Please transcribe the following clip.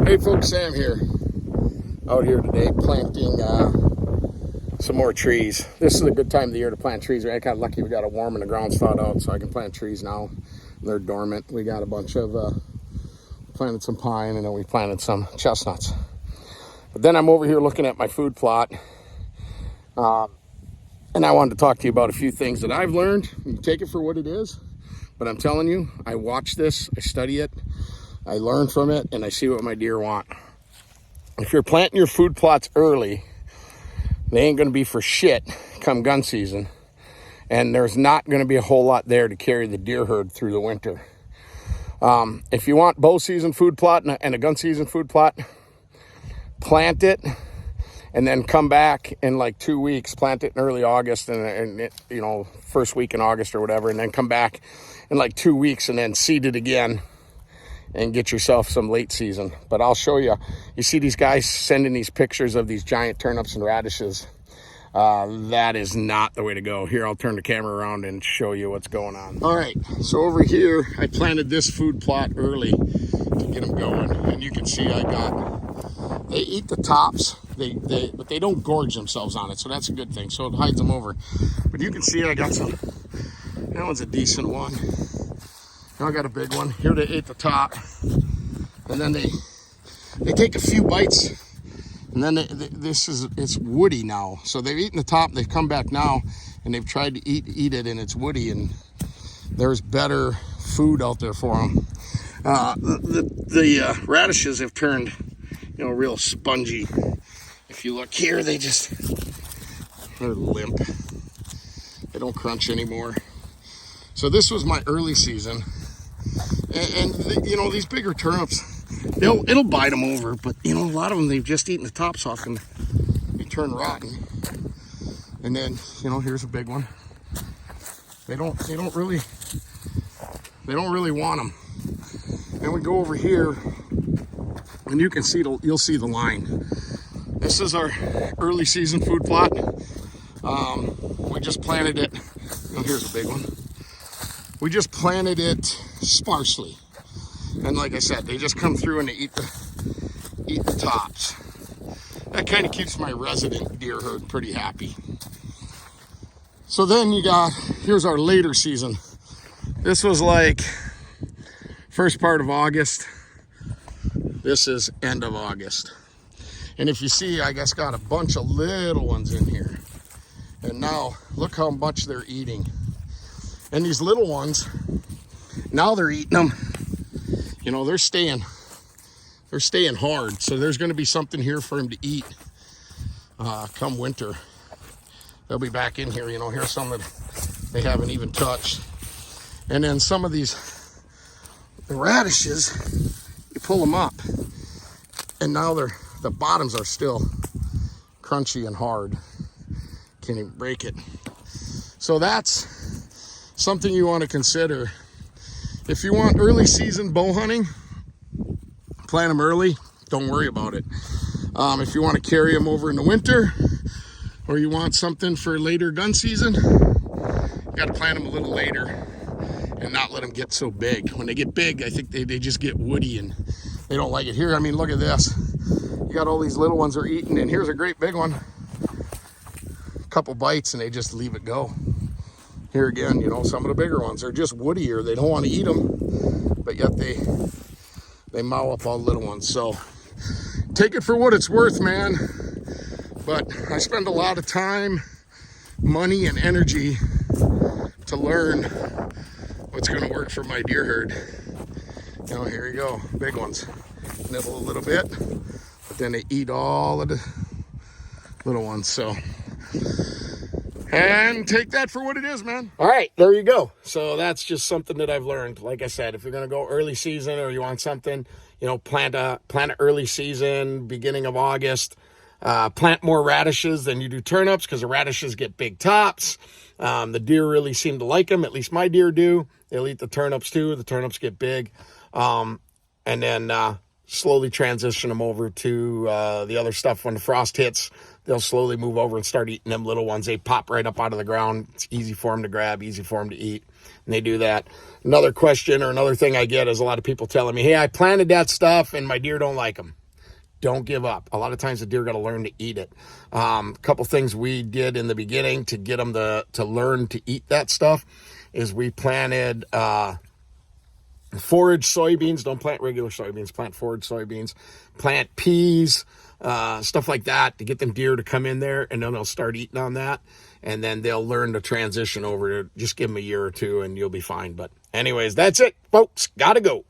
Hey folks, Sam here. Out here today planting some more trees. This is a good time of the year to plant trees. I got lucky we got it warm and the ground's thawed out, so I can plant trees now. They're dormant. We got a bunch of planted some pine, and then we planted some chestnuts. But then I'm over here looking at my food plot, and I wanted to talk to you about a few things that I've learned. You take it for what it is, but I'm telling you, I watch this, I study it, I learn from it, and I see what my deer want. If you're planting your food plots early, they ain't gonna be for shit come gun season. And there's not gonna be a whole lot there to carry the deer herd through the winter. If you want bow season food plot and a gun season food plot, plant it and then come back in like 2 weeks, plant it in early August and it, you know, first week in August or whatever, and then come back in like 2 weeks and then seed it again and get yourself some late season. But I'll show you. You see these guys sending these pictures of these giant turnips and radishes. That is not the way to go. Here, I'll turn the camera around and show you what's going on. All right, so over here, I planted this food plot early to get them going. And you can see they eat the tops, but they don't gorge themselves on it. So that's a good thing. So it hides them over. But you can see I got some, that one's a decent one. Now I got a big one. Here they ate the top. And then they take a few bites. And then it's woody now. So they've eaten the top, they've come back now, and they've tried to eat it, and it's woody, and there's better food out there for them. The radishes have turned, you know, real spongy. If you look here, they're limp. They don't crunch anymore. So this was my early season. And you know, these bigger turnips, it'll bite them over, but you know, a lot of them, they've just eaten the tops off and they turn rotten. And then, you know, here's a big one. They don't really want them. And we go over here, and you can see you'll see the line. This is our early season food plot. We just planted it. Oh, here's a big one. We just planted it sparsely. And like I said, they just come through and they eat the tops. That kind of keeps my resident deer herd pretty happy. So then here's our later season. This was like first part of August. This is end of August. And if you see, I guess got a bunch of little ones in here. And now look how much they're eating. And these little ones, now they're eating them. You know, they're staying hard. So there's going to be something here for them to eat come winter. They'll be back in here. You know, here's some that they haven't even touched. And then some of the radishes, you pull them up, and now the bottoms are still crunchy and hard. Can't even break it. So that's something you want to consider. If you want early season bow hunting, plant them early, don't worry about it. If you want to carry them over in the winter, or you want something for later gun season, you got to plant them a little later and not let them get so big. When they get big, I think they just get woody and they don't like it. Here, I mean, look at this. You got all these little ones are eating, and here's a great big one. A couple bites and they just leave it go. Here again, you know, some of the bigger ones are just woodier. They don't want to eat them, but yet they mow up all the little ones. So take it for what it's worth, man. But I spend a lot of time, money, and energy to learn what's going to work for my deer herd. You know, here you go, big ones. Nibble a little bit, but then they eat all of the little ones. So, and take that for what it is, man. All right, there you go. So that's just something that I've learned. Like I said, if you're going to go early season, or you want something, you know, plant a early season, beginning of August. Plant more radishes than you do turnips, because the radishes get big tops. The deer really seem to like them. At least my deer do. They'll eat the turnips too. The turnips get big. And then slowly transition them over to the other stuff. When the frost hits, they'll slowly move over and start eating them little ones. They pop right up out of the ground. It's easy for them to grab, easy for them to eat. and they do that. Another question or another thing I get is a lot of people telling me, hey, I planted that stuff and my deer don't like them. Don't give up. A lot of times the deer got to learn to eat it. A couple things we did in the beginning to get them to learn to eat that stuff is we planted forage soybeans. Don't plant regular soybeans, plant forage soybeans. Plant peas, stuff like that to get them deer to come in there, and then they'll start eating on that. And then they'll learn to transition over to just give them a year or two and you'll be fine. But anyways, that's it, folks. Gotta go.